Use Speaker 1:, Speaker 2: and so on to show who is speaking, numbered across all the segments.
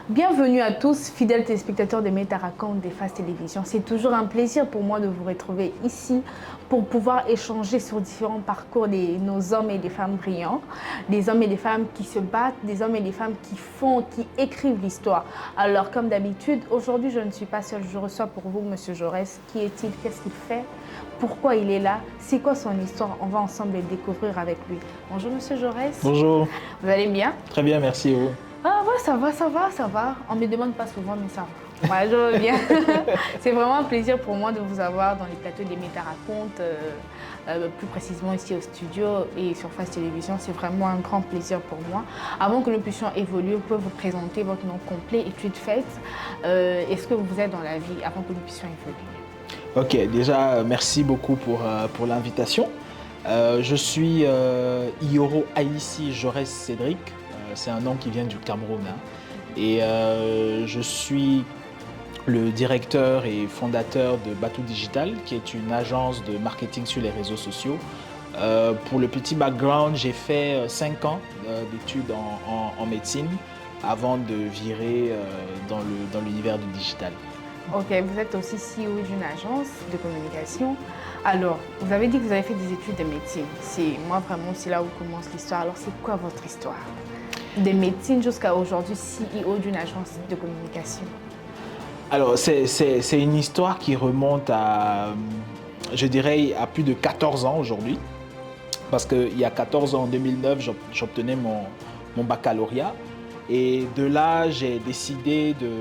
Speaker 1: Bienvenue à tous, fidèles téléspectateurs de Meta Raconte des Face Télévisions. C'est toujours un plaisir pour moi de vous retrouver ici pour pouvoir échanger sur différents parcours de nos hommes et des femmes brillants, des hommes et des femmes qui se battent, des hommes et des femmes qui font, qui écrivent l'histoire. Alors, comme d'habitude, aujourd'hui, je ne suis pas seule. Je reçois pour vous Monsieur Jaurès. Qui est-il? Qu'est-ce qu'il fait? Pourquoi il est là? C'est quoi son histoire? On va ensemble le découvrir avec lui. Bonjour Monsieur Jaurès.
Speaker 2: Bonjour.
Speaker 1: Vous allez bien?
Speaker 2: Très bien, merci. Vous?
Speaker 1: Ah ouais, ça va. On ne me demande pas souvent, mais ça va. Ouais, je reviens. C'est vraiment un plaisir pour moi de vous avoir dans les plateaux des Meta Raconte, plus précisément ici au studio et sur Face Télévision. C'est vraiment un grand plaisir pour moi. Avant que nous puissions évoluer, vous pouvez vous présenter votre nom complet, études faites. Est-ce que vous êtes dans la vie avant que nous puissions évoluer?
Speaker 2: Ok, déjà, merci beaucoup pour l'invitation. Je suis Iyoro Aïssi Jaurès Cédric. C'est un nom qui vient du Cameroun. Et je suis le directeur et fondateur de Batou Digital, qui est une agence de marketing sur les réseaux sociaux. Pour le petit background, j'ai fait 5 ans d'études en médecine avant de virer dans l'univers du digital.
Speaker 1: Ok, vous êtes aussi CEO d'une agence de communication. Alors, vous avez dit que vous avez fait des études de médecine. Moi, vraiment, c'est là où commence l'histoire. Alors, c'est quoi votre histoire? De médecine jusqu'à aujourd'hui, CEO d'une agence de communication.
Speaker 2: Alors, c'est une histoire qui remonte à, je dirais, à plus de 14 ans aujourd'hui. Parce qu'il y a 14 ans, en 2009, j'obtenais mon baccalauréat. Et de là, j'ai décidé de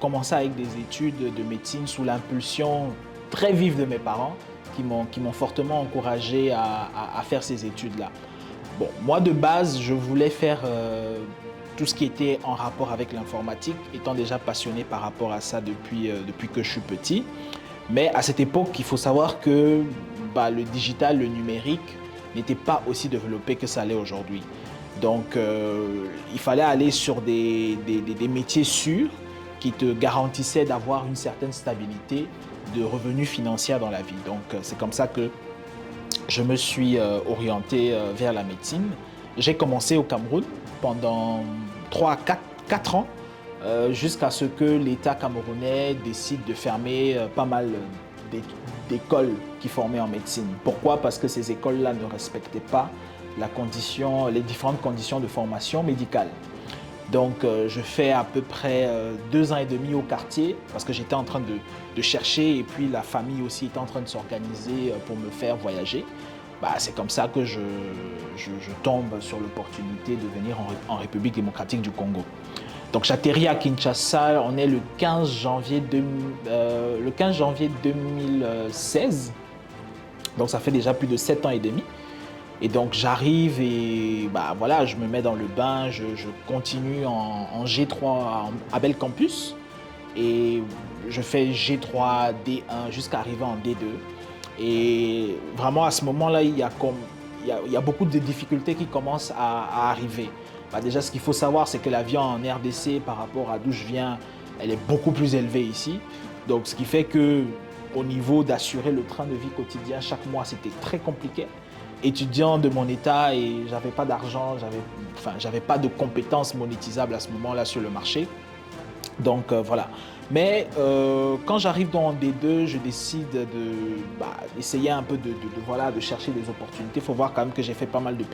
Speaker 2: commencer avec des études de médecine sous l'impulsion très vive de mes parents qui m'ont fortement encouragé à faire ces études-là. Bon, moi de base, je voulais faire tout ce qui était en rapport avec l'informatique, étant déjà passionné par rapport à ça depuis que je suis petit. Mais à cette époque, il faut savoir que le digital, le numérique, n'était pas aussi développé que ça l'est aujourd'hui. Donc, il fallait aller sur des métiers sûrs qui te garantissaient d'avoir une certaine stabilité de revenus financiers dans la vie. Donc, c'est comme ça que je me suis orienté vers la médecine. J'ai commencé au Cameroun pendant 3 à 4 ans jusqu'à ce que l'État camerounais décide de fermer pas mal d'écoles qui formaient en médecine. Pourquoi? Parce que ces écoles-là ne respectaient pas les différentes conditions de formation médicale. Donc, je fais à peu près 2 ans et demi au quartier parce que j'étais en train de chercher et puis la famille aussi était en train de s'organiser pour me faire voyager. C'est comme ça que je tombe sur l'opportunité de venir en République démocratique du Congo. Donc, j'atterris à Kinshasa, on est le 15 janvier 2016. Donc, ça fait déjà plus de 7 ans et demi. Et donc j'arrive et je me mets dans le bain, je continue en G3 à Bel Campus et je fais G3, D1 jusqu'à arriver en D2. Et vraiment à ce moment-là, il y a beaucoup de difficultés qui commencent à arriver. Déjà, ce qu'il faut savoir, c'est que l'avion en RDC par rapport à d'où je viens, elle est beaucoup plus élevée ici. Donc ce qui fait qu'au niveau d'assurer le train de vie quotidien chaque mois, c'était très compliqué. Étudiant de mon état et j'avais pas d'argent, j'avais pas de compétences monétisables à ce moment-là sur le marché. Donc voilà. Mais quand j'arrive dans D2, je décide d'essayer un peu de chercher des opportunités. Il faut voir quand même que j'ai fait pas mal de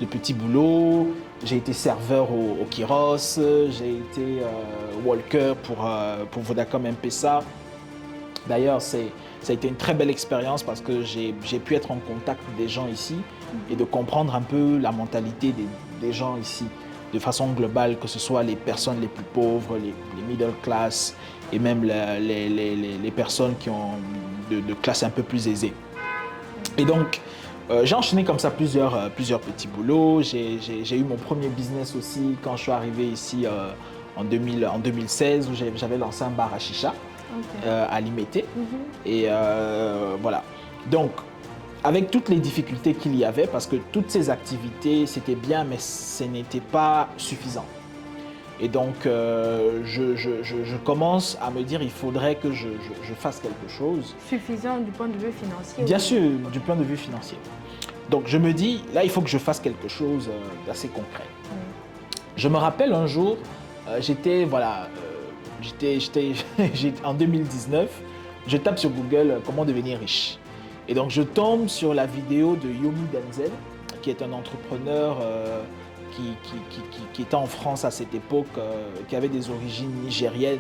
Speaker 2: petits boulots. J'ai été serveur au Kiros, j'ai été walker pour Vodacom M-Pesa. D'ailleurs, ça a été une très belle expérience parce que j'ai pu être en contact des gens ici et de comprendre un peu la mentalité des gens ici de façon globale, que ce soit les personnes les plus pauvres, les middle class et même les personnes qui ont de classe un peu plus aisée. Et donc, j'ai enchaîné comme ça plusieurs petits boulots. J'ai eu mon premier business aussi quand je suis arrivé ici en 2016 où j'avais lancé un bar à chicha. Okay. À Limité. Et voilà. Donc, avec toutes les difficultés qu'il y avait, parce que toutes ces activités, c'était bien, mais ce n'était pas suffisant. Et donc, je commence à me dire, il faudrait que je fasse quelque chose.
Speaker 1: Suffisant du point de vue financier?
Speaker 2: Bien sûr, du point de vue financier. Donc, je me dis, là, il faut que je fasse quelque chose d'assez concret. Je me rappelle un jour, en 2019, je tape sur Google comment devenir riche. Et donc je tombe sur la vidéo de Yomi Denzel, qui est un entrepreneur qui était en France à cette époque, qui avait des origines nigériennes,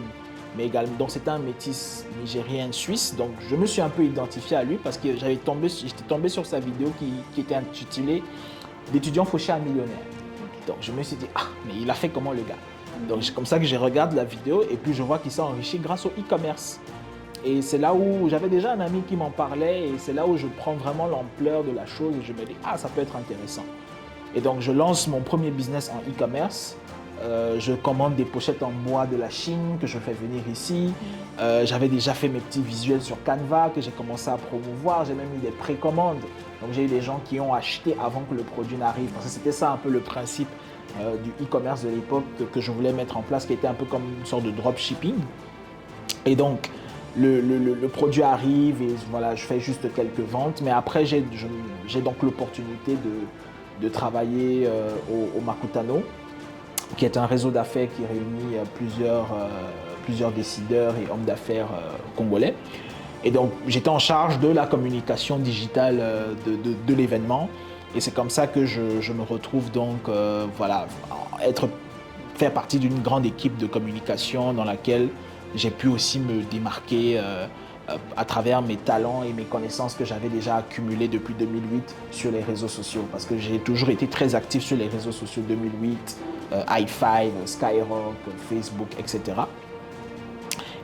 Speaker 2: mais également, donc c'était un métis nigérien-suisse. Donc je me suis un peu identifié à lui parce que j'étais tombé sur sa vidéo qui était intitulée «L'étudiant fauché à millionnaire». Donc je me suis dit, ah, mais il a fait comment le gars? Donc c'est comme ça que je regarde la vidéo et puis je vois qu'il s'est enrichi grâce au e-commerce. Et c'est là où j'avais déjà un ami qui m'en parlait et c'est là où je prends vraiment l'ampleur de la chose et je me dis, ah, ça peut être intéressant. Et donc je lance mon premier business en e-commerce. Je commande des pochettes en bois de la Chine que je fais venir ici. J'avais déjà fait mes petits visuels sur Canva que j'ai commencé à promouvoir. J'ai même eu des précommandes. Donc j'ai eu des gens qui ont acheté avant que le produit n'arrive. Parce que c'était ça un peu le principe du e-commerce de l'époque que je voulais mettre en place, qui était un peu comme une sorte de dropshipping. Et donc le produit arrive et voilà, je fais juste quelques ventes. Mais après j'ai donc l'opportunité de travailler au Makutano, qui est un réseau d'affaires qui réunit plusieurs décideurs et hommes d'affaires congolais. Et donc, j'étais en charge de la communication digitale de l'événement. Et c'est comme ça que je me retrouve donc, faire partie d'une grande équipe de communication dans laquelle j'ai pu aussi me démarquer à travers mes talents et mes connaissances que j'avais déjà accumulées depuis 2008 sur les réseaux sociaux. Parce que j'ai toujours été très actif sur les réseaux sociaux 2008, i5, Skyrock, Facebook, etc.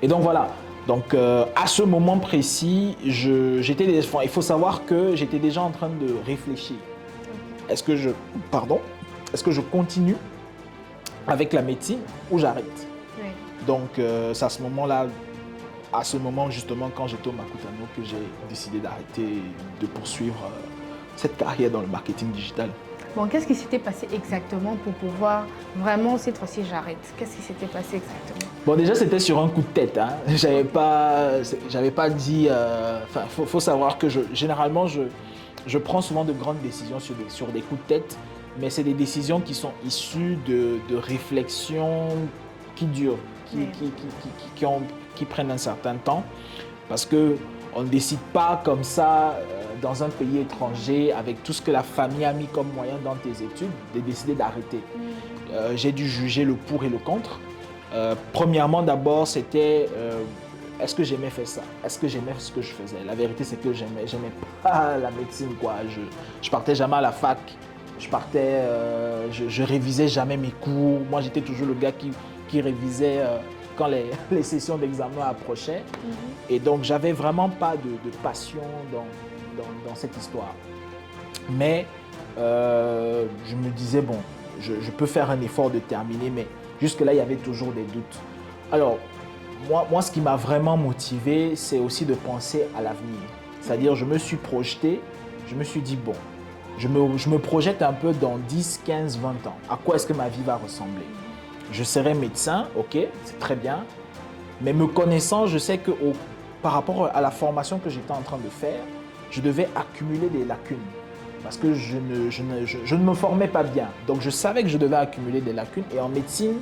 Speaker 2: Et donc voilà, donc à ce moment précis, il faut savoir que j'étais déjà en train de réfléchir. Est-ce que je continue avec la médecine ou j'arrête? Oui. Donc c'est à ce moment justement quand j'étais au Makutano que j'ai décidé d'arrêter de poursuivre cette carrière dans le marketing digital.
Speaker 1: Bon, qu'est-ce qui s'était passé exactement pour pouvoir vraiment, cette fois-ci, j'arrête? Qu'est-ce qui s'était passé exactement?
Speaker 2: Bon, déjà, c'était sur un coup de tête. Hein. J'avais pas dit... faut savoir que généralement, je prends souvent de grandes décisions sur des coups de tête, mais c'est des décisions qui sont issues de réflexions qui durent, qui prennent un certain temps, parce qu'on ne décide pas comme ça dans un pays étranger avec tout ce que la famille a mis comme moyen dans tes études, de décider d'arrêter. J'ai dû juger le pour et le contre. Premièrement, d'abord, c'était est-ce que j'aimais faire ça? Est-ce que j'aimais ce que je faisais? La vérité, c'est que j'aimais pas la médecine, quoi. Je partais jamais à la fac. Je révisais jamais mes cours. Moi, j'étais toujours le gars qui révisait quand les sessions d'examen approchaient. Et donc, j'avais vraiment pas de passion dans cette histoire. Mais je me disais, bon, je peux faire un effort de terminer, mais jusque-là, il y avait toujours des doutes. Alors, moi, ce qui m'a vraiment motivé, c'est aussi de penser à l'avenir. C'est-à-dire, je me suis projeté, je me suis dit, bon, je me projette un peu dans 10, 15, 20 ans. À quoi est-ce que ma vie va ressembler? Je serai médecin, ok, c'est très bien. Mais me connaissant, je sais que par rapport à la formation que j'étais en train de faire, je devais accumuler des lacunes. Parce que je ne me formais pas bien. Donc, je savais que je devais accumuler des lacunes. Et en médecine,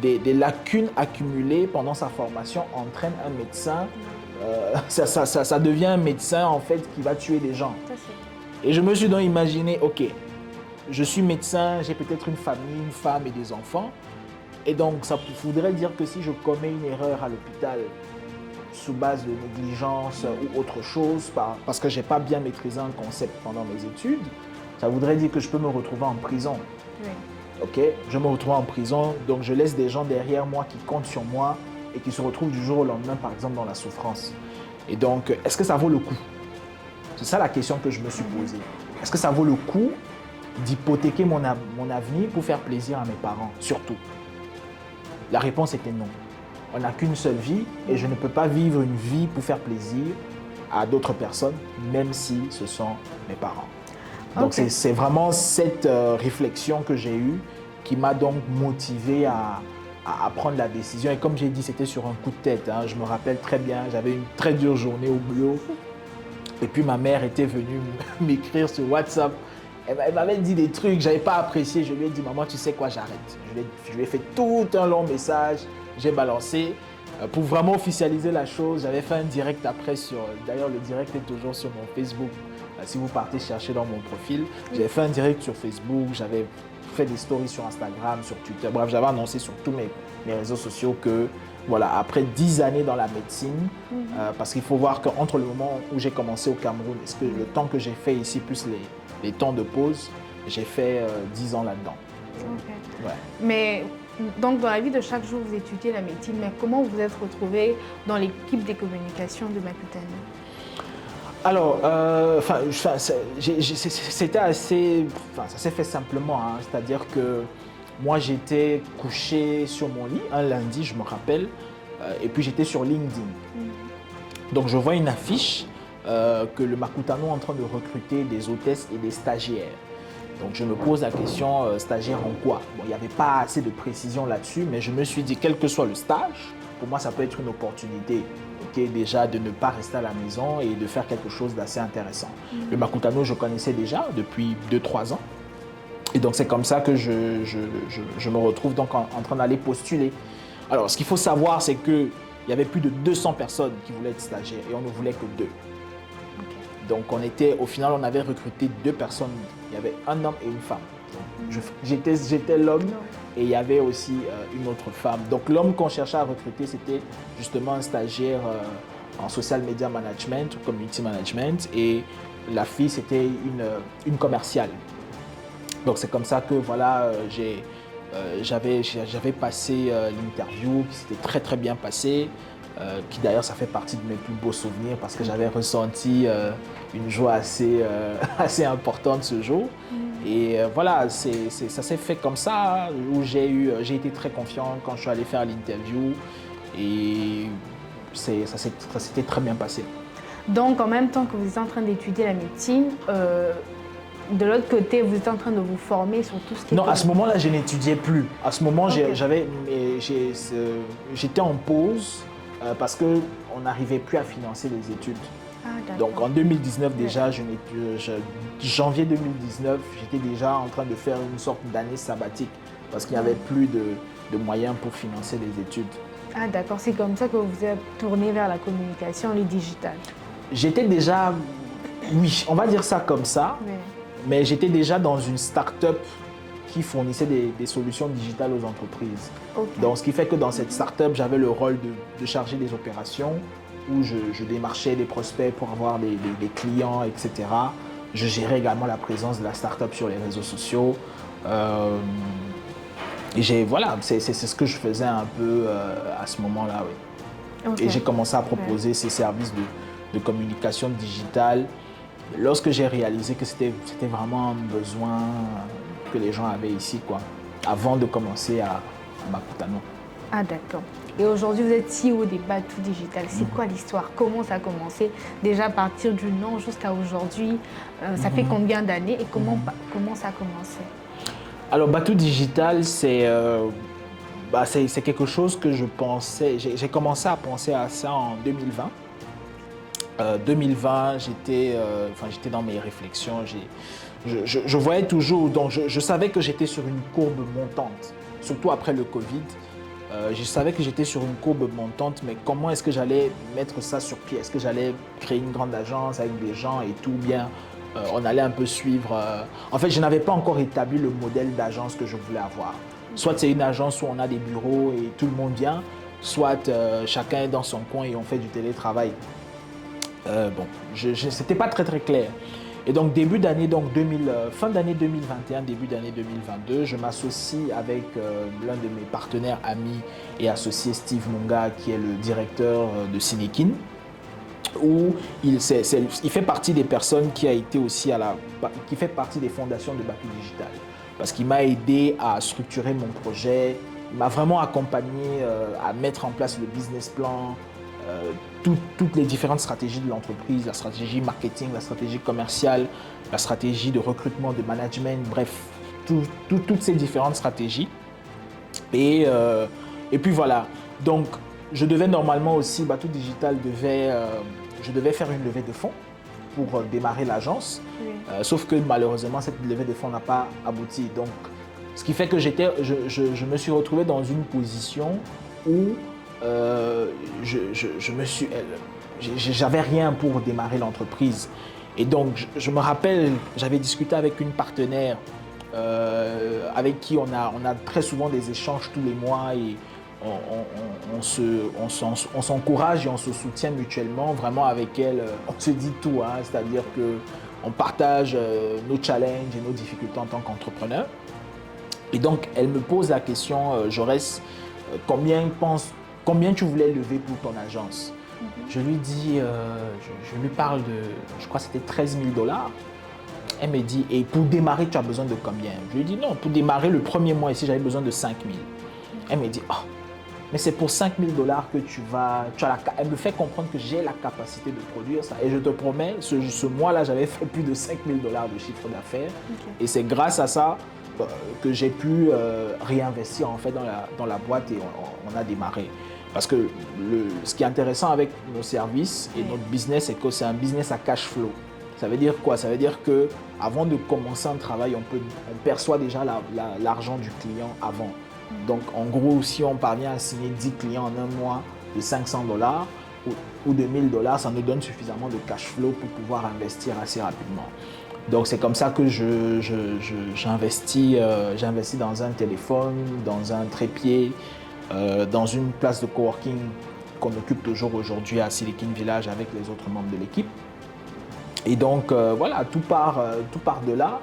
Speaker 2: des lacunes accumulées pendant sa formation entraînent un médecin. Ça devient un médecin, en fait, qui va tuer des gens. Et je me suis donc imaginé, ok, je suis médecin, j'ai peut-être une famille, une femme et des enfants. Et donc, ça voudrait dire que si je commets une erreur à l'hôpital sous base de négligence ou autre chose, parce que je n'ai pas bien maîtrisé un concept pendant mes études, ça voudrait dire que je peux me retrouver en prison. Oui. Ok, je me retrouve en prison, donc je laisse des gens derrière moi qui comptent sur moi et qui se retrouvent du jour au lendemain, par exemple, dans la souffrance. Et donc, est-ce que ça vaut le coup? C'est ça la question que je me suis posée. Est-ce que ça vaut le coup d'hypothéquer mon avenir pour faire plaisir à mes parents, surtout? La réponse était non. On n'a qu'une seule vie et je ne peux pas vivre une vie pour faire plaisir à d'autres personnes, même si ce sont mes parents. Donc okay. C'est vraiment cette réflexion que j'ai eue qui m'a donc motivé à prendre la décision. Et comme j'ai dit, c'était sur un coup de tête. Hein. Je me rappelle très bien, j'avais une très dure journée au boulot. Et puis ma mère était venue m'écrire sur WhatsApp Elle m'avait dit des trucs, je n'avais pas apprécié. Je lui ai dit, maman, tu sais quoi, j'arrête. Je lui ai fait tout un long message, j'ai balancé. Pour vraiment officialiser la chose, j'avais fait un direct après sur... D'ailleurs, le direct est toujours sur mon Facebook. Si vous partez chercher dans mon profil, j'avais fait un direct sur Facebook, j'avais fait des stories sur Instagram, sur Twitter. Bref, j'avais annoncé sur tous mes réseaux sociaux que, voilà, après 10 années dans la médecine, parce qu'il faut voir qu'entre le moment où j'ai commencé au Cameroun et le temps que j'ai fait ici, plus les temps de pause, j'ai fait 10 ans là-dedans.
Speaker 1: Okay.
Speaker 2: Ouais.
Speaker 1: Mais donc, dans la vie de chaque jour, vous étudiez la médecine, mais comment vous êtes retrouvé dans l'équipe des communications de Makutano?
Speaker 2: Alors, c'était assez... Enfin, ça s'est fait simplement, hein, c'est-à-dire que moi, j'étais couché sur mon lit un lundi, je me rappelle, et puis j'étais sur LinkedIn. Donc, je vois une affiche que le Makutano est en train de recruter des hôtesses et des stagiaires. Donc, je me pose la question, stagiaire en quoi? Bon, il n'y avait pas assez de précision là-dessus, mais je me suis dit, quel que soit le stage, pour moi, ça peut être une opportunité, okay, déjà de ne pas rester à la maison et de faire quelque chose d'assez intéressant. Le Makutano, je connaissais déjà depuis 2-3 ans. Et donc, c'est comme ça que je me retrouve donc en train d'aller postuler. Alors, ce qu'il faut savoir, c'est qu'il y avait plus de 200 personnes qui voulaient être stagiaires et on ne voulait que 2. Donc, au final, on avait recruté 2 personnes. Il y avait un homme et une femme. J'étais l'homme et il y avait aussi une autre femme. Donc, l'homme qu'on cherchait à recruter, c'était justement un stagiaire en social media management, community management. Et la fille, c'était une commerciale. Donc, c'est comme ça que voilà, j'avais passé l'interview qui s'était très, très bien passé. Qui d'ailleurs, ça fait partie de mes plus beaux souvenirs parce que j'avais ressenti une joie assez importante ce jour. Et voilà, ça s'est fait comme ça, où j'ai été très confiant quand je suis allé faire l'interview et ça s'était très bien passé.
Speaker 1: Donc, en même temps que vous êtes en train d'étudier la médecine, de l'autre côté, vous êtes en train de vous former sur tout ce qui est...
Speaker 2: Non, à ce moment-là, je n'étudiais plus. À ce moment,
Speaker 1: Okay.
Speaker 2: j'étais en pause. Parce qu'on n'arrivait plus à financer les études. Donc en 2019 déjà, janvier 2019, j'étais déjà en train de faire une sorte d'année sabbatique parce qu'il n'y avait plus de moyens pour financer les études.
Speaker 1: Ah d'accord, c'est comme ça que vous êtes tourné vers la communication, le digital.
Speaker 2: J'étais déjà, oui, on va dire ça comme ça, mais j'étais déjà dans une start-up qui fournissait des solutions digitales aux entreprises. Okay. Donc, ce qui fait que dans cette start-up, j'avais le rôle de charger des opérations où je démarchais des prospects pour avoir des clients, etc. Je gérais également la présence de la start-up sur les réseaux sociaux. Et voilà, c'est ce que je faisais un peu à ce moment-là. Oui. Okay. Et j'ai commencé à proposer ces services de communication digitale lorsque j'ai réalisé que c'était vraiment un besoin que les gens avaient ici, quoi, avant de commencer à Makutano.
Speaker 1: Ah d'accord. Et aujourd'hui, vous êtes CEO des Batou Digital. C'est quoi l'histoire? Comment ça a commencé? Déjà à partir du nom jusqu'à aujourd'hui, ça fait combien d'années et comment ça a commencé?
Speaker 2: Alors Batou Digital, c'est quelque chose que je pensais, j'ai commencé à penser à ça en 2020. 2020, j'étais dans mes réflexions. Je voyais toujours, donc je savais que j'étais sur une courbe montante, surtout après le Covid. Je savais que j'étais sur une courbe montante, mais comment est-ce que j'allais mettre ça sur pied? Est-ce que j'allais créer une grande agence avec des gens et tout bien? On allait un peu suivre. En fait, je n'avais pas encore établi le modèle d'agence que je voulais avoir. Soit c'est une agence où on a des bureaux et tout le monde vient, soit chacun est dans son coin et on fait du télétravail. C'était pas très clair. Et donc début d'année, fin d'année 2021, début d'année 2022, je m'associe avec l'un de mes partenaires, amis et associés, Steve Munga, qui est le directeur de Cinekin, où il fait partie des personnes qui a été aussi qui fait partie des fondations de Batou Digital, parce qu'il m'a aidé à structurer mon projet, il m'a vraiment accompagné à mettre en place le business plan. Toutes les différentes stratégies de l'entreprise, la stratégie marketing, la stratégie commerciale, la stratégie de recrutement, de management, bref, toutes ces différentes stratégies. Et puis voilà, donc je devais normalement aussi, Batou Digital je devais faire une levée de fonds. pour démarrer l'agence.
Speaker 1: Oui.
Speaker 2: Sauf que malheureusement, cette levée de fonds n'a pas abouti. Donc, ce qui fait que je me suis retrouvé dans une position où j'avais rien pour démarrer l'entreprise. Et donc, je me rappelle, j'avais discuté avec une partenaire avec qui on a très souvent des échanges tous les mois et on s'encourage et on se soutient mutuellement. Vraiment, avec elle, on se dit tout, hein, c'est-à-dire qu'on partage nos challenges et nos difficultés en tant qu'entrepreneur. Et donc, elle me pose la question, Jaurès, combien tu voulais lever pour ton agence? Je lui dis, je lui parle de, je crois que c'était 13 000 $. Elle me dit, et pour démarrer, tu as besoin de combien? Je lui dis, non, pour démarrer le premier mois ici, j'avais besoin de 5 000. Elle me dit, oh, mais c'est pour 5 000 $ que elle me fait comprendre que j'ai la capacité de produire ça. Et je te promets, ce mois-là, j'avais fait plus de 5 000 $ de chiffre d'affaires. Okay. Et c'est grâce à ça que j'ai pu réinvestir en fait dans la boîte et on a démarré. Parce que ce qui est intéressant avec nos services et notre business, c'est que c'est un business à cash flow. Ça veut dire quoi? Ça veut dire qu'avant de commencer un travail, on perçoit déjà l'argent du client avant. Donc, en gros, si on parvient à signer 10 clients en un mois de 500 $ ou de 1 000 $, ça nous donne suffisamment de cash flow pour pouvoir investir assez rapidement. Donc, c'est comme ça que j'investis dans un téléphone, dans un trépied, dans une place de coworking qu'on occupe toujours aujourd'hui à Silicon Village avec les autres membres de l'équipe. Et donc, voilà, tout part de là.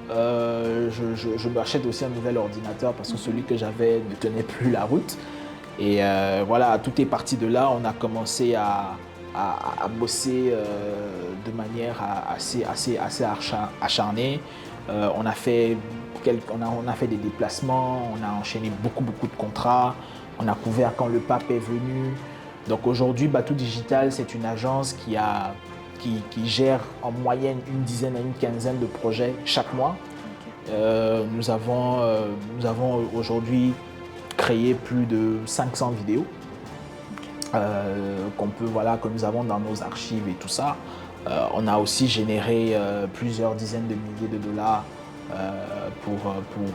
Speaker 2: Je m'achète aussi un nouvel ordinateur parce que celui que j'avais ne tenait plus la route. Et voilà, tout est parti de là. On a commencé à bosser de manière assez acharnée. On a fait des déplacements, on a enchaîné beaucoup de contrats. On a couvert quand le pape est venu. Donc aujourd'hui, Batou Digital, c'est une agence qui gère en moyenne une dizaine à une quinzaine de projets chaque mois. Okay. Nous avons aujourd'hui créé plus de 500 vidéos que nous avons dans nos archives et tout ça. On a aussi généré plusieurs dizaines de milliers de dollars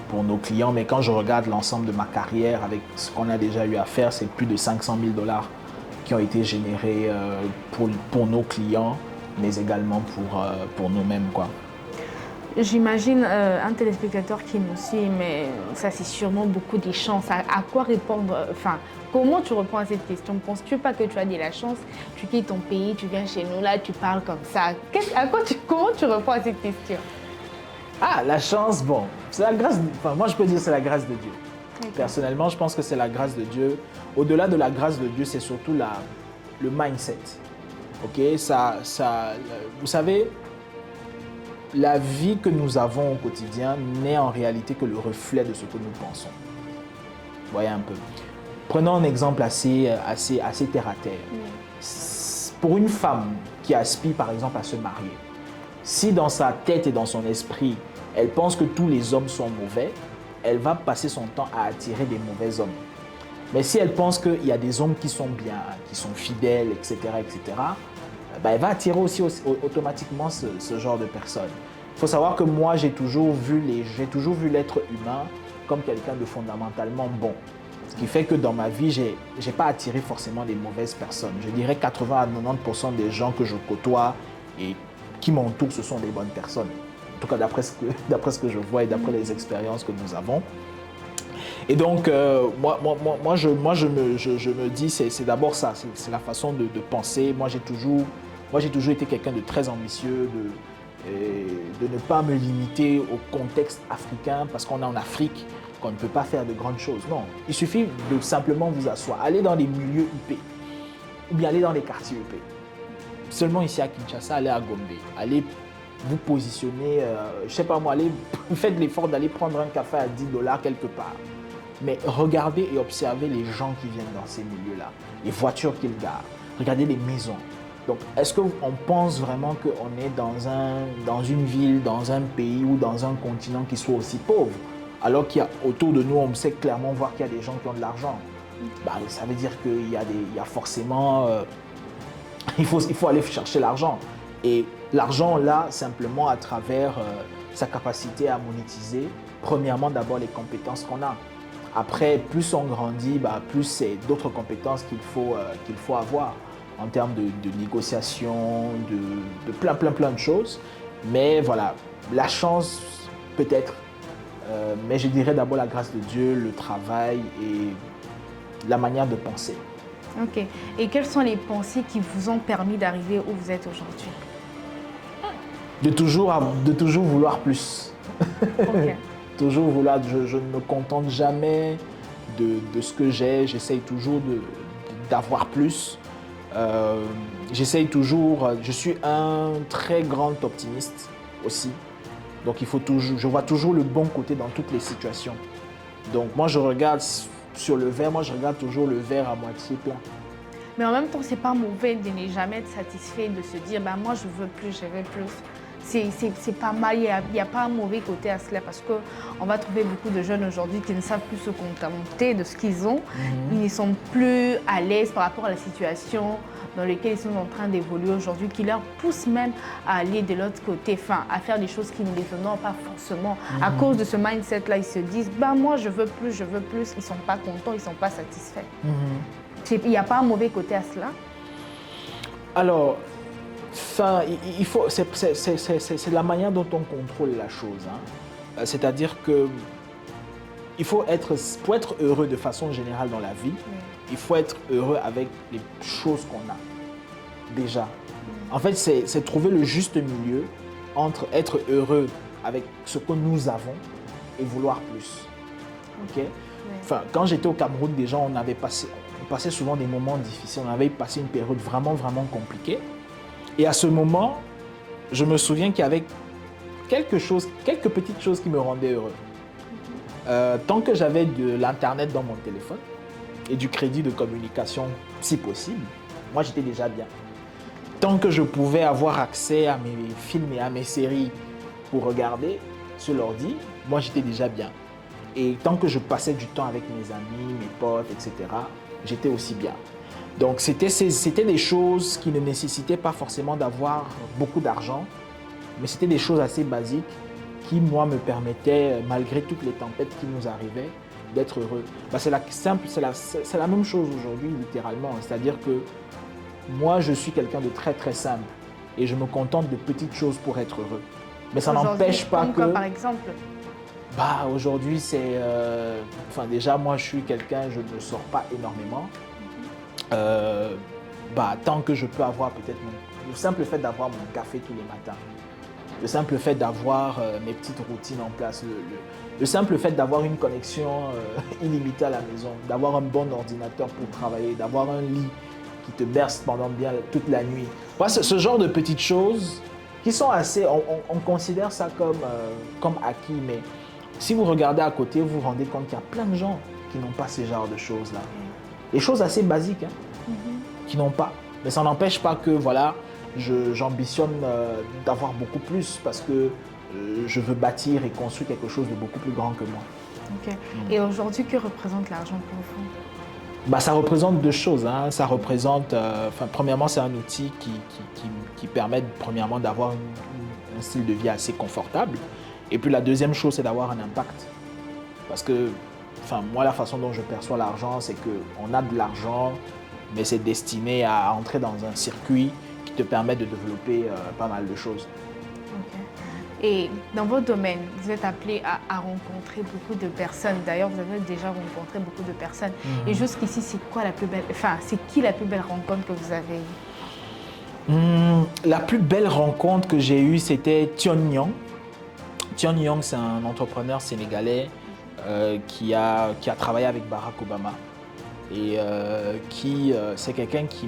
Speaker 2: pour nos clients. Mais quand je regarde l'ensemble de ma carrière avec ce qu'on a déjà eu à faire, c'est plus de 500 000 $ qui ont été générés pour nos clients, mais également pour nous-mêmes, quoi.
Speaker 1: J'imagine un téléspectateur qui nous suit, mais ça c'est sûrement beaucoup de chance. À quoi répondre? Enfin, comment tu réponds à cette question? Penses-tu pas que tu as de la chance? Tu quittes ton pays, tu viens chez nous, là tu parles comme ça. Comment tu réponds à cette question?
Speaker 2: Ah, la chance, bon, c'est la grâce. Enfin, moi je peux dire que c'est la grâce de Dieu. Okay. Personnellement, je pense que c'est la grâce de Dieu. Au-delà de la grâce de Dieu, c'est surtout le mindset. Ok, vous savez, la vie que nous avons au quotidien n'est en réalité que le reflet de ce que nous pensons. Vous voyez un peu. Prenons un exemple assez terre à terre. Pour une femme qui aspire par exemple à se marier, si dans sa tête et dans son esprit, elle pense que tous les hommes sont mauvais, elle va passer son temps à attirer des mauvais hommes. Mais si elle pense qu'il y a des hommes qui sont bien, qui sont fidèles, etc., elle va attirer aussi automatiquement ce genre de personnes. Il faut savoir que moi, j'ai toujours vu l'être humain comme quelqu'un de fondamentalement bon. Ce qui fait que dans ma vie, je n'ai pas attiré forcément des mauvaises personnes. Je dirais 80 à 90% des gens que je côtoie et qui m'entourent, ce sont des bonnes personnes. En tout cas, d'après ce que je vois et d'après les expériences que nous avons. Et donc, moi, je me dis, c'est d'abord ça, c'est la façon de penser. Moi, j'ai toujours été quelqu'un de très ambitieux, de ne pas me limiter au contexte africain, parce qu'on est en Afrique, qu'on ne peut pas faire de grandes choses. Non, il suffit de simplement vous asseoir, aller dans les milieux UP, ou bien aller dans les quartiers UP. Seulement ici à Kinshasa, aller à Gombe, aller vous positionner, je ne sais pas moi, faites l'effort d'aller prendre un café à 10 $ quelque part. Mais regardez et observez les gens qui viennent dans ces milieux-là, les voitures qu'ils garent, regardez les maisons. Donc, est-ce qu'on pense vraiment qu'on est dans une ville, dans un pays ou dans un continent qui soit aussi pauvre? Alors qu'il y a autour de nous, on sait clairement voir qu'il y a des gens qui ont de l'argent. Ça veut dire qu'il y a forcément... il faut aller chercher l'argent. Et L'argent, là, simplement à travers sa capacité à monétiser, premièrement, d'abord les compétences qu'on a. Après, plus on grandit, plus c'est d'autres compétences qu'il faut avoir en termes de négociation, de plein de choses. Mais voilà, la chance peut-être, mais je dirais d'abord la grâce de Dieu, le travail et la manière de penser.
Speaker 1: Ok. Et quelles sont les pensées qui vous ont permis d'arriver où vous êtes aujourd'hui?
Speaker 2: De toujours vouloir plus.
Speaker 1: Ok.
Speaker 2: Toujours vouloir, je ne me contente jamais de ce que j'ai, j'essaye toujours d'avoir plus. J'essaye toujours, je suis un très grand optimiste aussi. Donc je vois toujours le bon côté dans toutes les situations. Donc moi je regarde sur le verre, moi je regarde toujours le verre à moitié plein.
Speaker 1: Mais en même temps, c'est pas mauvais de ne jamais être satisfait, de se dire, moi je veux plus, je veux plus. C'est pas mal, il n'y a pas un mauvais côté à cela parce qu'on va trouver beaucoup de jeunes aujourd'hui qui ne savent plus se contenter de ce qu'ils ont. Ils ne sont plus à l'aise par rapport à la situation dans laquelle ils sont en train d'évoluer aujourd'hui, qui leur pousse même à aller de l'autre côté, à faire des choses qui ne les honorent pas forcément. À cause de ce mindset-là, ils se disent, moi je veux plus, ils ne sont pas contents, ils ne sont pas satisfaits. Il n'y a pas un mauvais côté à cela?
Speaker 2: Alors, c'est la manière dont on contrôle la chose. C'est-à-dire que pour être heureux de façon générale dans la vie, il faut être heureux avec les choses qu'on a déjà. En fait, c'est trouver le juste milieu entre être heureux avec ce que nous avons et vouloir plus. Ok? Quand j'étais au Cameroun, déjà, on passait souvent des moments difficiles. On avait passé une période vraiment compliquée. Et à ce moment, je me souviens qu'il y avait quelques petites choses qui me rendaient heureux. Tant que j'avais de l'Internet dans mon téléphone et du crédit de communication, si possible, moi j'étais déjà bien. Tant que je pouvais avoir accès à mes films et à mes séries pour regarder sur l'ordi, moi j'étais déjà bien. Et tant que je passais du temps avec mes amis, mes potes, etc., j'étais aussi bien. Donc c'était des choses qui ne nécessitaient pas forcément d'avoir beaucoup d'argent, mais c'était des choses assez basiques qui, moi, me permettaient, malgré toutes les tempêtes qui nous arrivaient, d'être heureux. C'est la même chose aujourd'hui, littéralement. C'est-à-dire que moi, je suis quelqu'un de très simple et je me contente de petites choses pour être heureux. Mais ça n'empêche pas que...
Speaker 1: Quoi, par exemple?
Speaker 2: Aujourd'hui, c'est... déjà, moi, je suis quelqu'un, je ne sors pas énormément. Tant que je peux avoir peut-être le simple fait d'avoir mon café tous les matins, le simple fait d'avoir mes petites routines en place, le simple fait d'avoir une connexion illimitée à la maison, d'avoir un bon ordinateur pour travailler, d'avoir un lit qui te berce pendant bien toute la nuit. Ce genre de petites choses qui sont assez... On considère ça comme acquis, mais si vous regardez à côté, vous vous rendez compte qu'il y a plein de gens qui n'ont pas ce genre de choses-là. Des choses assez basiques, qui n'ont pas. Mais ça n'empêche pas que j'ambitionne d'avoir beaucoup plus parce que je veux bâtir et construire quelque chose de beaucoup plus grand que moi.
Speaker 1: Ok. Et aujourd'hui, que représente l'argent pour vous?
Speaker 2: Ça représente deux choses. Ça représente, premièrement, c'est un outil qui permet premièrement d'avoir un style de vie assez confortable. Et puis la deuxième chose, c'est d'avoir un impact. Parce que moi, la façon dont je perçois l'argent, c'est qu'on a de l'argent, mais c'est destiné à entrer dans un circuit qui te permet de développer pas mal de choses.
Speaker 1: Okay. Et dans votre domaine, vous êtes appelé à rencontrer beaucoup de personnes. D'ailleurs, vous avez déjà rencontré beaucoup de personnes. Et jusqu'ici, c'est qui la plus belle rencontre que vous avez eue?
Speaker 2: La plus belle rencontre que j'ai eue, c'était Tion Nyong. Tion Nyong, c'est un entrepreneur sénégalais qui a travaillé avec Barack Obama et c'est quelqu'un qui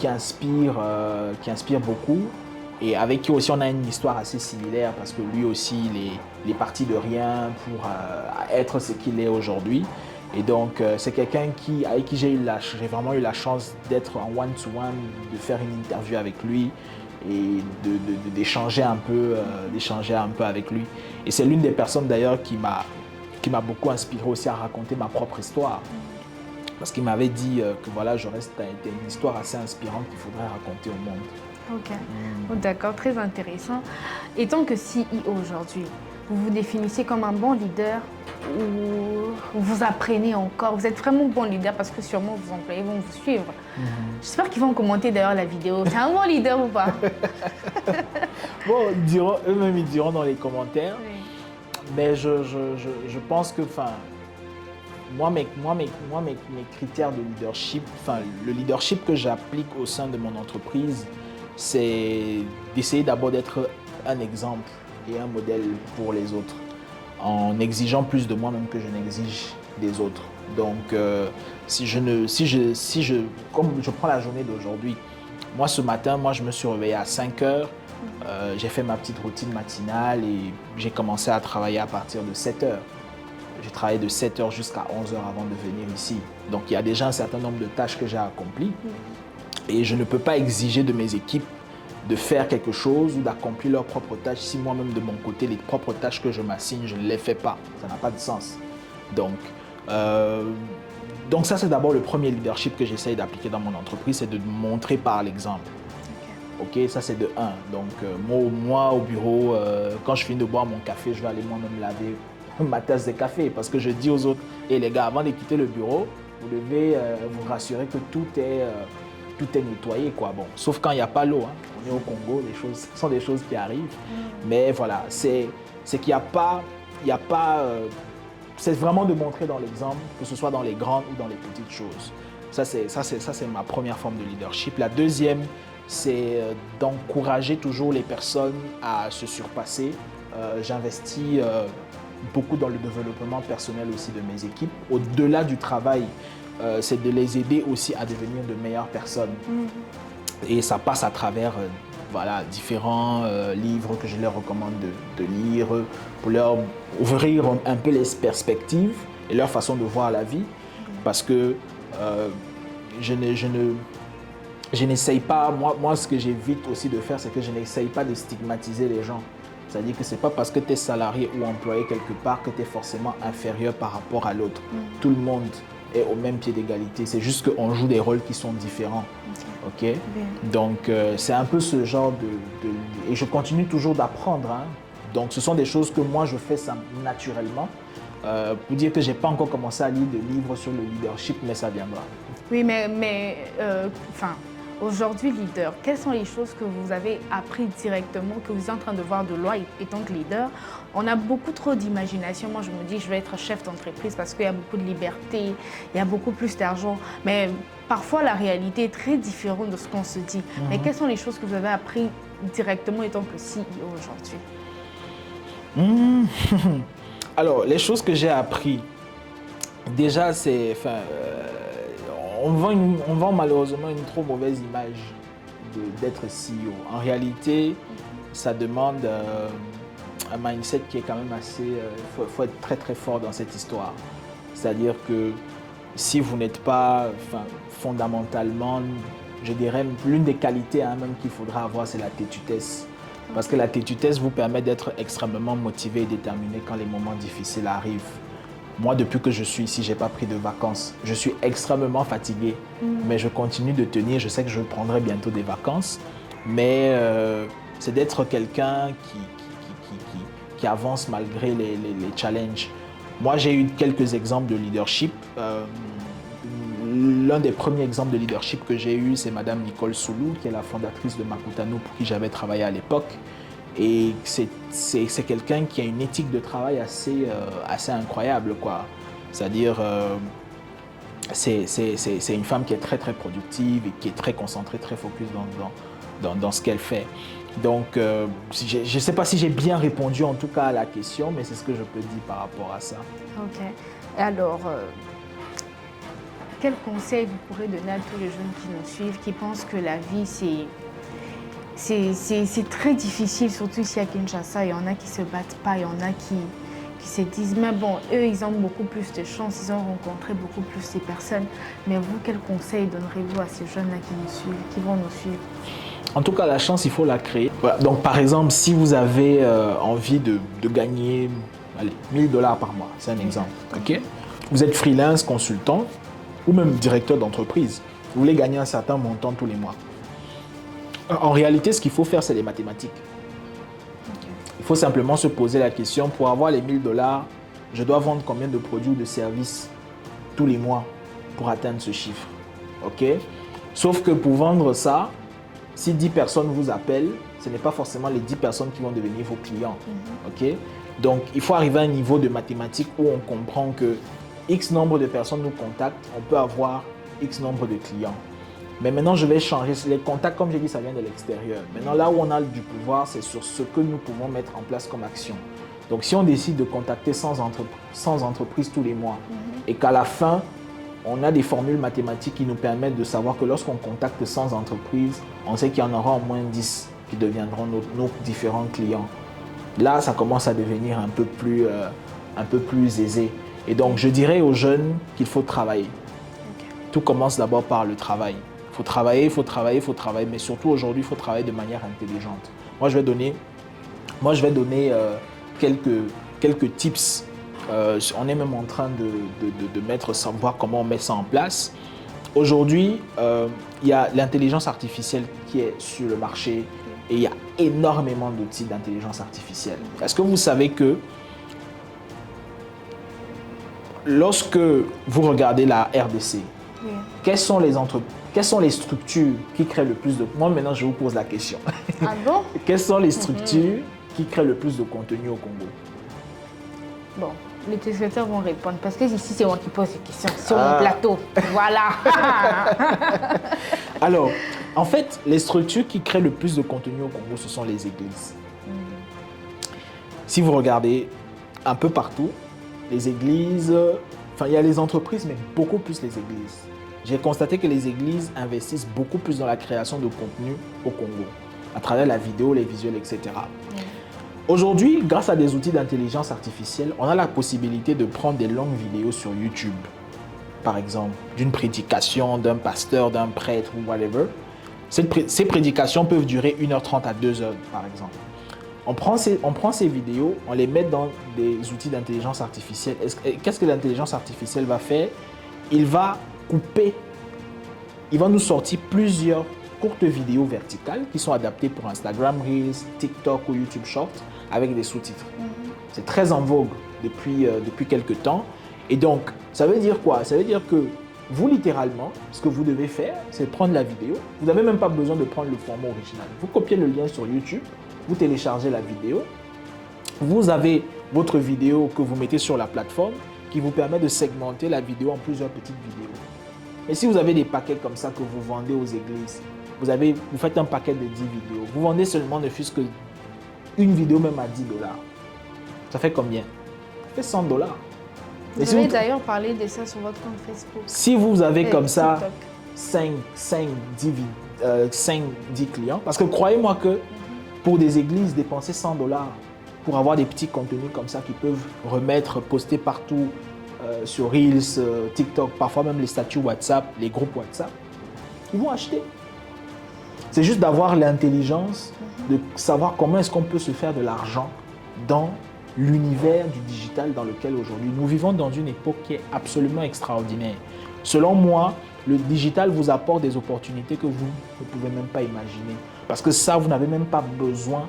Speaker 2: inspire beaucoup et avec qui aussi on a une histoire assez similaire parce que lui aussi il est parti de rien pour être ce qu'il est aujourd'hui. Et donc c'est quelqu'un avec qui j'ai vraiment eu la chance d'être en one-to-one, de faire une interview avec lui et d'échanger un peu avec lui. Et c'est l'une des personnes d'ailleurs qui m'a beaucoup inspiré aussi à raconter ma propre histoire. Parce qu'il m'avait dit que c'était une histoire assez inspirante qu'il faudrait raconter au monde.
Speaker 1: Ok, Oh, d'accord, très intéressant. Et tant que CEO aujourd'hui, vous vous définissez comme un bon leader ou vous apprenez encore? Vous êtes vraiment bon leader parce que sûrement vos employés vont vous suivre. J'espère qu'ils vont commenter d'ailleurs la vidéo. C'est un bon leader ou pas?
Speaker 2: Bon, eux-mêmes, ils diront dans les commentaires.
Speaker 1: Oui.
Speaker 2: Mais je pense que, enfin, mes critères de leadership, enfin, le leadership que j'applique au sein de mon entreprise, c'est d'essayer d'abord d'être un exemple et un modèle pour les autres, en exigeant plus de moi-même que je n'exige des autres. Donc, comme je prends la journée d'aujourd'hui, moi ce matin, je me suis réveillé à 5 heures, j'ai fait ma petite routine matinale et j'ai commencé à travailler à partir de 7 heures. J'ai travaillé de 7 heures jusqu'à 11 heures avant de venir ici. Donc il y a déjà un certain nombre de tâches que j'ai accomplies et je ne peux pas exiger de mes équipes de faire quelque chose ou d'accomplir leurs propres tâches si moi-même de mon côté, les propres tâches que je m'assigne, je ne les fais pas. Ça n'a pas de sens. Donc ça, c'est d'abord le premier leadership que j'essaye d'appliquer dans mon entreprise, c'est de montrer par l'exemple. Ok, ça c'est de 1. Donc moi au bureau, quand je finis de boire mon café, je vais aller moi-même laver ma tasse de café parce que je dis aux autres, et les gars, avant de quitter le bureau, vous devez vous rassurer que tout est nettoyé, quoi. Bon, sauf quand il n'y a pas l'eau, hein. On est au Congo, ce sont des choses qui arrivent. Mais voilà, c'est qu'il n'y a pas, c'est vraiment de montrer dans l'exemple, que ce soit dans les grandes ou dans les petites choses. Ça c'est ma première forme de leadership. La deuxième, c'est d'encourager toujours les personnes à se surpasser. J'investis beaucoup dans le développement personnel aussi de mes équipes. Au-delà du travail, c'est de les aider aussi à devenir de meilleures personnes. Et ça passe à travers différents livres que je leur recommande de lire pour leur ouvrir un peu les perspectives et leur façon de voir la vie. Parce que je n'essaye pas, moi ce que j'évite aussi de faire, c'est que je n'essaye pas de stigmatiser les gens. C'est-à-dire que ce n'est pas parce que tu es salarié ou employé quelque part que tu es forcément inférieur par rapport à l'autre. Tout le monde est au même pied d'égalité. C'est juste qu'on joue des rôles qui sont différents. Ok. Donc, c'est un peu ce genre de... Et je continue toujours d'apprendre. Hein. Donc, ce sont des choses que moi, je fais ça naturellement. Pour dire que je n'ai pas encore commencé à lire des livres sur le leadership, mais ça viendra.
Speaker 1: Oui, aujourd'hui, leader, quelles sont les choses que vous avez appris directement, que vous êtes en train de voir de loin étant que leader? On a beaucoup trop d'imagination. Moi, je me dis, je vais être chef d'entreprise parce qu'il y a beaucoup de liberté, il y a beaucoup plus d'argent. Mais parfois, la réalité est très différente de ce qu'on se dit. Mais quelles sont les choses que vous avez appris directement étant que CEO aujourd'hui?
Speaker 2: Alors, les choses que j'ai appris, déjà, c'est... on vend malheureusement une trop mauvaise image d'être CEO. En réalité, ça demande un mindset qui est quand même assez... Il faut être très très fort dans cette histoire. C'est-à-dire que si vous n'êtes pas fondamentalement, je dirais, l'une des qualités même qu'il faudra avoir, c'est la têtudesse. Parce que la têtudesse vous permet d'être extrêmement motivé et déterminé quand les moments difficiles arrivent. Moi, depuis que je suis ici, je n'ai pas pris de vacances. Je suis extrêmement fatigué, mais je continue de tenir. Je sais que je prendrai bientôt des vacances, mais c'est d'être quelqu'un qui avance malgré les challenges. Moi, j'ai eu quelques exemples de leadership. L'un des premiers exemples de leadership que j'ai eu, c'est Madame Nicole Soulou, qui est la fondatrice de Makutano, pour qui j'avais travaillé à l'époque. Et c'est quelqu'un qui a une éthique de travail assez incroyable, quoi. C'est-à-dire, c'est une femme qui est très, très productive et qui est très concentrée, très focus dans ce qu'elle fait. Donc, je ne sais pas si j'ai bien répondu en tout cas à la question, mais c'est ce que je peux dire par rapport à ça.
Speaker 1: Ok. Et alors, quel conseil vous pourrez donner à tous les jeunes qui nous suivent, qui pensent que la vie, c'est très difficile, surtout ici à Kinshasa. Il y en a qui ne se battent pas, il y en a qui se disent, mais bon, eux, ils ont beaucoup plus de chance, ils ont rencontré beaucoup plus de personnes. Mais vous, quel conseil donnerez-vous à ces jeunes-là qui nous suivent, qui vont nous suivre?
Speaker 2: En tout cas, la chance, il faut la créer. Voilà. Donc, par exemple, si vous avez envie de gagner 1 000 $ par mois, c'est un exemple. Okay? Vous êtes freelance, consultant ou même directeur d'entreprise. Vous voulez gagner un certain montant tous les mois. En réalité, ce qu'il faut faire, c'est les mathématiques. Il faut simplement se poser la question, pour avoir les 1 000 $, je dois vendre combien de produits ou de services tous les mois pour atteindre ce chiffre. OK? Sauf que pour vendre ça, si 10 personnes vous appellent, ce n'est pas forcément les 10 personnes qui vont devenir vos clients. OK? Donc, il faut arriver à un niveau de mathématiques où on comprend que X nombre de personnes nous contactent, on peut avoir X nombre de clients. Mais maintenant, je vais changer. Les contacts, comme j'ai dit, ça vient de l'extérieur. Maintenant, là où on a du pouvoir, c'est sur ce que nous pouvons mettre en place comme action. Donc, si on décide de contacter 100 entreprises tous les mois et qu'à la fin, on a des formules mathématiques qui nous permettent de savoir que lorsqu'on contacte 100 entreprises, on sait qu'il y en aura au moins 10 qui deviendront nos différents clients. Là, ça commence à devenir un peu plus aisé. Et donc, je dirais aux jeunes qu'il faut travailler. Tout commence d'abord par le travail. Il faut travailler, mais surtout aujourd'hui, il faut travailler de manière intelligente. Moi, je vais donner quelques tips. On est même en train de mettre ça, voir comment on met ça en place. Aujourd'hui, il y a l'intelligence artificielle qui est sur le marché et il y a énormément d'outils d'intelligence artificielle. Est-ce que vous savez que lorsque vous regardez la RDC, quelles sont les structures qui créent le plus de... Moi, maintenant, je vous pose la question.
Speaker 1: Ah bon?
Speaker 2: Quelles sont les structures qui créent le plus de contenu au Congo?
Speaker 1: Bon, les téléspectateurs vont répondre parce que ici, c'est moi qui pose les questions sur mon plateau. Voilà.
Speaker 2: Alors, en fait, les structures qui créent le plus de contenu au Congo, ce sont les églises. Si vous regardez un peu partout, les églises, il y a les entreprises, mais beaucoup plus les églises. J'ai constaté que les églises investissent beaucoup plus dans la création de contenu au Congo, à travers la vidéo, les visuels, etc. Aujourd'hui, grâce à des outils d'intelligence artificielle, on a la possibilité de prendre des longues vidéos sur YouTube, par exemple, d'une prédication, d'un pasteur, d'un prêtre ou whatever. Ces prédications peuvent durer 1h30 à 2h, par exemple. On prend ces vidéos, on les met dans des outils d'intelligence artificielle. Qu'est-ce que l'intelligence artificielle va faire? Il va couper, il va nous sortir plusieurs courtes vidéos verticales qui sont adaptées pour Instagram Reels, TikTok ou YouTube Short avec des sous-titres. C'est très en vogue depuis quelques temps. Et donc, ça veut dire quoi? Ça veut dire que vous, littéralement, ce que vous devez faire, c'est prendre la vidéo. Vous n'avez même pas besoin de prendre le format original. Vous copiez le lien sur YouTube, vous téléchargez la vidéo. Vous avez votre vidéo que vous mettez sur la plateforme qui vous permet de segmenter la vidéo en plusieurs petites vidéos. Et si vous avez des paquets comme ça que vous vendez aux églises, vous faites un paquet de 10 vidéos, vous vendez seulement ne fût-ce qu'une vidéo même à 10 $. Ça fait combien? Ça fait 100 $.
Speaker 1: Vous avez d'ailleurs parlé de ça sur votre compte Facebook.
Speaker 2: Si vous avez comme ça
Speaker 1: TikTok.
Speaker 2: 10 clients, parce que croyez-moi que pour des églises, dépenser 100 $ pour avoir des petits contenus comme ça qu'ils peuvent remettre, poster partout sur Reels, TikTok, parfois même les statuts WhatsApp, les groupes WhatsApp, ils vont acheter. C'est juste d'avoir l'intelligence de savoir comment est-ce qu'on peut se faire de l'argent dans l'univers du digital dans lequel aujourd'hui nous vivons dans une époque qui est absolument extraordinaire. Selon moi, le digital vous apporte des opportunités que vous ne pouvez même pas imaginer. Parce que ça, vous n'avez même pas besoin.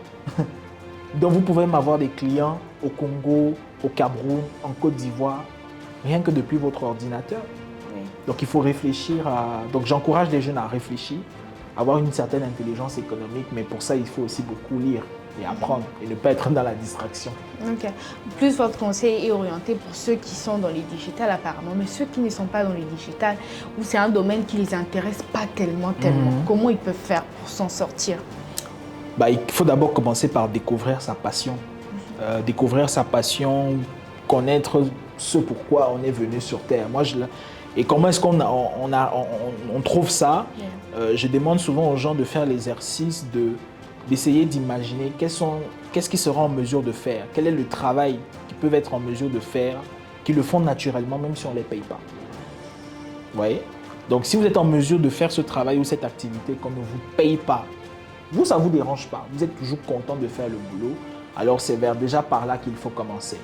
Speaker 2: Donc vous pouvez même avoir des clients au Congo, au Cameroun, en Côte d'Ivoire, rien que depuis votre ordinateur.
Speaker 1: Oui.
Speaker 2: Donc il faut réfléchir à... Donc j'encourage les jeunes à réfléchir, avoir une certaine intelligence économique, mais pour ça, il faut aussi beaucoup lire et apprendre et ne pas être dans la distraction.
Speaker 1: Ok. Plus votre conseil est orienté pour ceux qui sont dans les digitales apparemment, mais ceux qui ne sont pas dans les digitales, où c'est un domaine qui ne les intéresse pas tellement. Comment ils peuvent faire pour s'en sortir?
Speaker 2: Il faut d'abord commencer par découvrir sa passion. Découvrir sa passion, connaître ce pourquoi on est venu sur Terre. Et comment est-ce qu'on on trouve ça? Je demande souvent aux gens de faire l'exercice d'essayer d'imaginer qu'est-ce qu'ils seront en mesure de faire, quel est le travail qu'ils peuvent être en mesure de faire, qu'ils le font naturellement même si on ne les paye pas. Vous voyez? Donc si vous êtes en mesure de faire ce travail ou cette activité qu'on ne vous paye pas, vous, ça ne vous dérange pas, vous êtes toujours content de faire le boulot, alors c'est déjà par là qu'il faut commencer.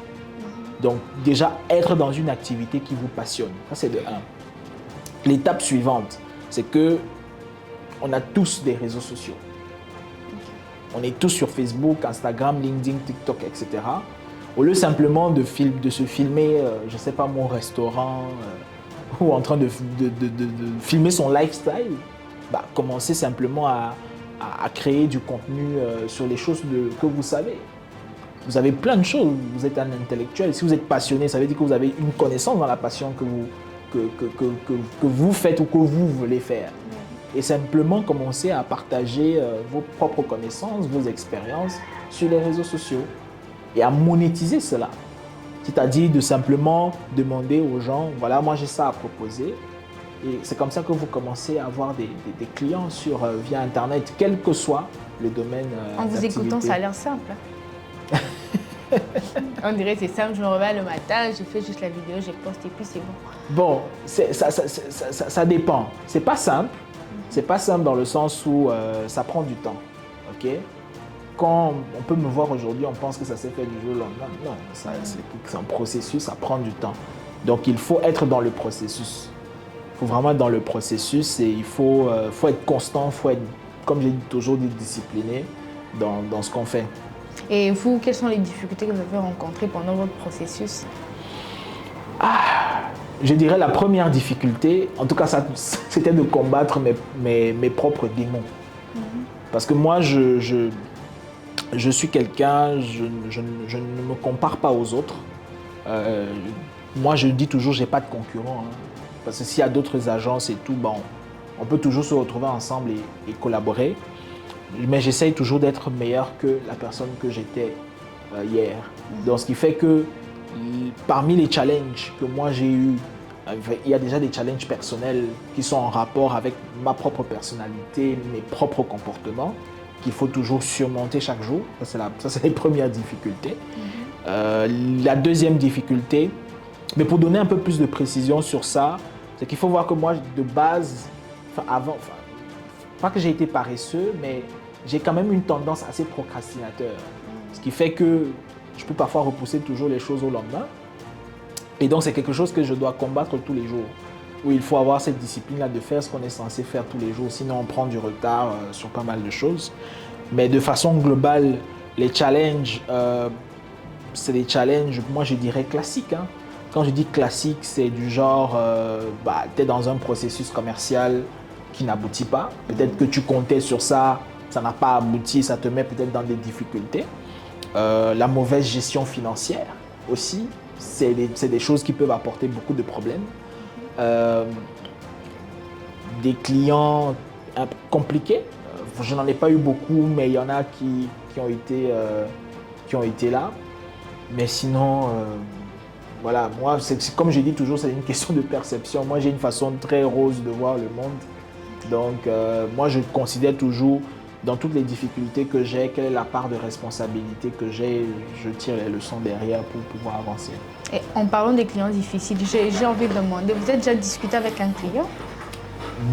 Speaker 2: Donc déjà être dans une activité qui vous passionne, ça c'est de 1. L'étape suivante, c'est que on a tous des réseaux sociaux. On est tous sur Facebook, Instagram, LinkedIn, TikTok, etc. Au lieu simplement de se filmer, je ne sais pas, mon restaurant ou en train de filmer son lifestyle, commencez simplement à créer du contenu sur les choses que vous savez. Vous avez plein de choses, vous êtes un intellectuel. Si vous êtes passionné, ça veut dire que vous avez une connaissance dans la passion que vous faites ou que vous voulez faire. Et simplement commencer à partager vos propres connaissances, vos expériences sur les réseaux sociaux et à monétiser cela. C'est-à-dire de simplement demander aux gens, voilà, moi j'ai ça à proposer. Et c'est comme ça que vous commencez à avoir des clients via Internet, quel que soit le domaine
Speaker 1: En vous écoutant, ça a l'air simple. On dirait c'est simple, je me réveille le matin, je fais juste la vidéo, je poste et puis c'est bon.
Speaker 2: Bon, ça dépend. C'est pas simple. C'est pas simple dans le sens où ça prend du temps. Ok? Quand on peut me voir aujourd'hui, on pense que ça s'est fait du jour au lendemain. Non, c'est un processus, ça prend du temps. Donc il faut être dans le processus. Il faut vraiment être dans le processus et il faut être constant, il faut être, comme j'ai toujours dit, discipliné dans ce qu'on fait.
Speaker 1: Et vous, quelles sont les difficultés que vous avez rencontrées pendant votre processus?
Speaker 2: Je dirais la première difficulté, en tout cas, c'était de combattre mes propres démons. Parce que moi, je suis quelqu'un, je ne me compare pas aux autres. Moi, je dis toujours, je n'ai pas de concurrent. Parce que s'il y a d'autres agences et tout, on peut toujours se retrouver ensemble et collaborer. Mais j'essaye toujours d'être meilleur que la personne que j'étais hier. Donc, ce qui fait que parmi les challenges que moi j'ai eus, il y a déjà des challenges personnels qui sont en rapport avec ma propre personnalité, mes propres comportements, qu'il faut toujours surmonter chaque jour. Ça, c'est les premières difficultés. La deuxième difficulté, mais pour donner un peu plus de précision sur ça, c'est qu'il faut voir que moi, de base, pas que j'ai été paresseux, mais j'ai quand même une tendance assez procrastinateur. Ce qui fait que je peux parfois repousser toujours les choses au lendemain. Et donc, c'est quelque chose que je dois combattre tous les jours. Où il faut avoir cette discipline-là de faire ce qu'on est censé faire tous les jours. Sinon, on prend du retard sur pas mal de choses. Mais de façon globale, les challenges, c'est des challenges, moi je dirais classiques. Quand je dis classique, c'est du genre, tu es dans un processus commercial qui n'aboutit pas. Peut-être que tu comptais sur ça, ça n'a pas abouti, ça te met peut-être dans des difficultés. La mauvaise gestion financière aussi, c'est des choses qui peuvent apporter beaucoup de problèmes. Des clients compliqués, je n'en ai pas eu beaucoup, mais il y en a qui ont été là. Mais sinon, voilà, moi, comme je dis toujours, c'est une question de perception. Moi, j'ai une façon très rose de voir le monde. Donc, moi, je considère toujours, dans toutes les difficultés que j'ai, quelle est la part de responsabilité que j'ai, je tire les leçons derrière pour pouvoir avancer.
Speaker 1: Et en parlant des clients difficiles, j'ai envie de demander, vous avez déjà discuté avec un client?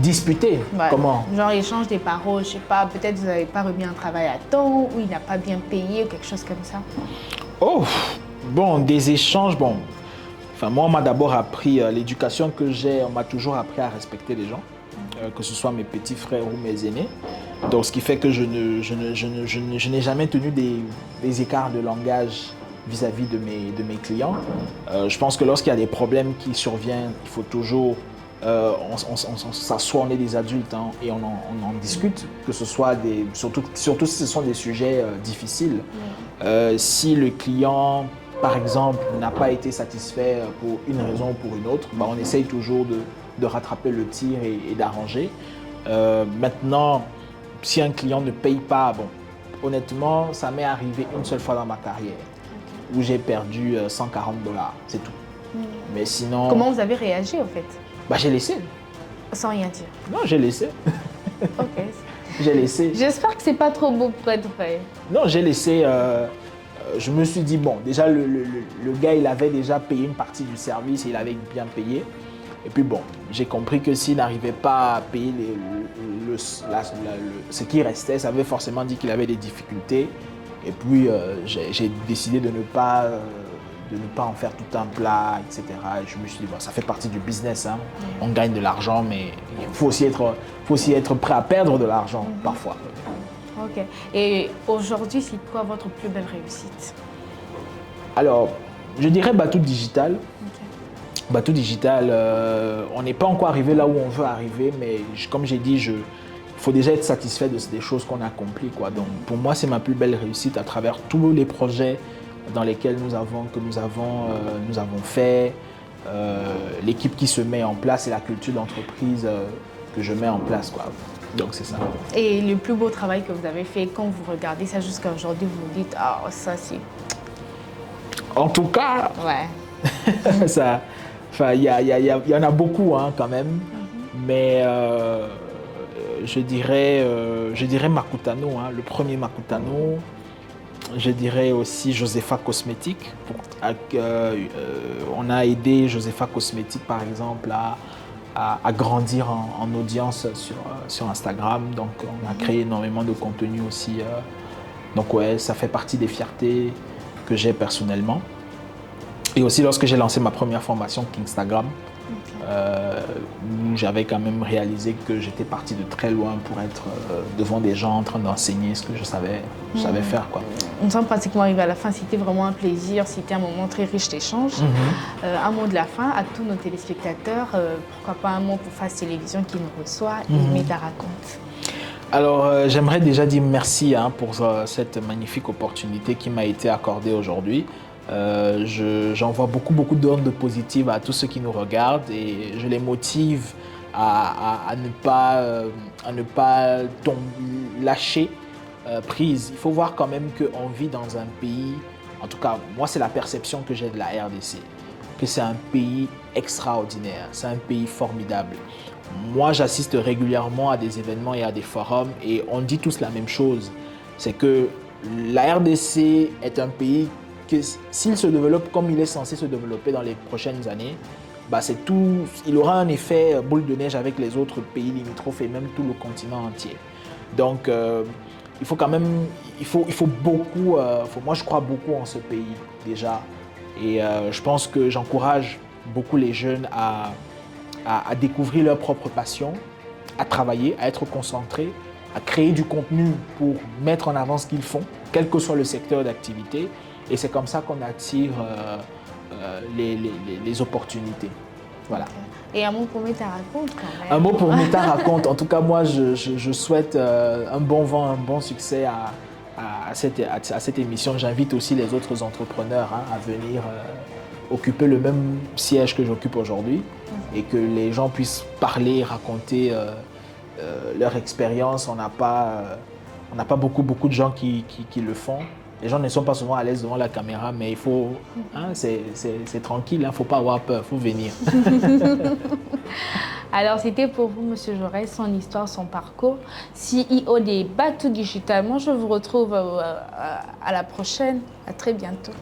Speaker 2: Disputer? Ouais. Comment?
Speaker 1: Genre échange des paroles, je sais pas, peut-être vous n'avez pas remis un travail à temps, ou il n'a pas bien payé, ou quelque chose comme ça.
Speaker 2: Oh, bon, des échanges, bon. Enfin, moi, on m'a d'abord appris, l'éducation que j'ai, on m'a toujours appris à respecter les gens, que ce soit mes petits frères ou mes aînés. Donc, ce qui fait que je n'ai jamais tenu des écarts de langage vis-à-vis de mes clients. Je pense que lorsqu'il y a des problèmes qui surviennent, il faut toujours, on s'assoit, on est des adultes et on en discute, que ce soit surtout si ce sont des sujets difficiles. Si le client, par exemple, n'a pas été satisfait pour une raison ou pour une autre, on essaye toujours de rattraper le tir et d'arranger. Maintenant, si un client ne paye pas, honnêtement, ça m'est arrivé une seule fois dans ma carrière où j'ai perdu $140, c'est tout. Mais sinon...
Speaker 1: Comment vous avez réagi en fait?
Speaker 2: J'ai laissé.
Speaker 1: Sans rien dire?
Speaker 2: Non, j'ai laissé.
Speaker 1: Ok.
Speaker 2: J'ai laissé.
Speaker 1: J'espère que c'est pas trop beau pour être vrai.
Speaker 2: Non, j'ai laissé. Je me suis dit, bon, déjà, le gars, il avait déjà payé une partie du service et il avait bien payé. Et puis bon, j'ai compris que s'il n'arrivait pas à payer ce qui restait, ça avait forcément dit qu'il avait des difficultés. Et puis j'ai décidé de ne pas en faire tout un plat, etc. Et je me suis dit, ça fait partie du business. On gagne de l'argent, mais il faut aussi être prêt à perdre de l'argent parfois.
Speaker 1: Ok. Et aujourd'hui, c'est quoi votre plus belle réussite?
Speaker 2: Alors, je dirais Batou Digital.
Speaker 1: Ok.
Speaker 2: Batou Digital, on n'est pas encore arrivé là où on veut arriver, mais comme j'ai dit, il faut déjà être satisfait des choses qu'on a accomplies, quoi. Donc, pour moi, c'est ma plus belle réussite à travers tous les projets dans lesquels nous avons fait, l'équipe qui se met en place et la culture d'entreprise que je mets en place, quoi. Donc, c'est ça.
Speaker 1: Et le plus beau travail que vous avez fait, quand vous regardez ça jusqu'à aujourd'hui, vous vous dites, ah, ça c'est...
Speaker 2: En tout cas,
Speaker 1: Ouais.
Speaker 2: ça, il y en a beaucoup, hein, quand même, mais je dirais Makutano, hein, le premier Makutano. Je dirais aussi Josefa Cosmétique. On a aidé Josefa Cosmétique, par exemple, à grandir en audience sur Instagram. Donc, on a créé énormément de contenu aussi. Donc, ouais, ça fait partie des fiertés que j'ai personnellement. Et aussi, lorsque j'ai lancé ma première formation Kingstagram, où j'avais quand même réalisé que j'étais parti de très loin pour être devant des gens en train d'enseigner ce que je savais faire, quoi.
Speaker 1: On semble pratiquement arriver à la fin. C'était vraiment un plaisir. C'était un moment très riche d'échanges. Un mot de la fin à tous nos téléspectateurs. Pourquoi pas un mot pour Face Télévision qui nous reçoit et Meta raconte.
Speaker 2: Alors, j'aimerais déjà dire merci, hein, pour cette magnifique opportunité qui m'a été accordée aujourd'hui. J'envoie beaucoup d'ondes positives à tous ceux qui nous regardent et je les motive à ne pas lâcher prise. Il faut voir quand même qu'on vit dans un pays, en tout cas moi c'est la perception que j'ai de la RDC, que c'est un pays extraordinaire, c'est un pays formidable. Moi j'assiste régulièrement à des événements et à des forums et on dit tous la même chose, c'est que la RDC est un pays que s'il se développe comme il est censé se développer dans les prochaines années, bah c'est tout, il aura un effet boule de neige avec les autres pays limitrophes et même tout le continent entier. Donc il faut quand même, il faut beaucoup, moi je crois beaucoup en ce pays déjà et je pense que j'encourage beaucoup les jeunes à découvrir leur propre passion, à travailler, à être concentrés, à créer du contenu pour mettre en avant ce qu'ils font, quel que soit le secteur d'activité. Et c'est comme ça qu'on attire les opportunités. Voilà.
Speaker 1: Et un mot pour Meta raconte quand même.
Speaker 2: Un mot pour Meta raconte. En tout cas, moi, je souhaite un bon vent, un bon succès à cette émission. J'invite aussi les autres entrepreneurs, hein, à venir occuper le même siège que j'occupe aujourd'hui et que les gens puissent parler, raconter leur expérience. On n'a pas beaucoup de gens qui le font. Les gens ne sont pas souvent à l'aise devant la caméra, mais il faut, hein, c'est tranquille, il ne faut pas avoir peur, il faut venir.
Speaker 1: Alors, c'était pour vous, Monsieur Jaurès, son histoire, son parcours, CEO des Batou Digital. Moi, je vous retrouve à la prochaine. À très bientôt.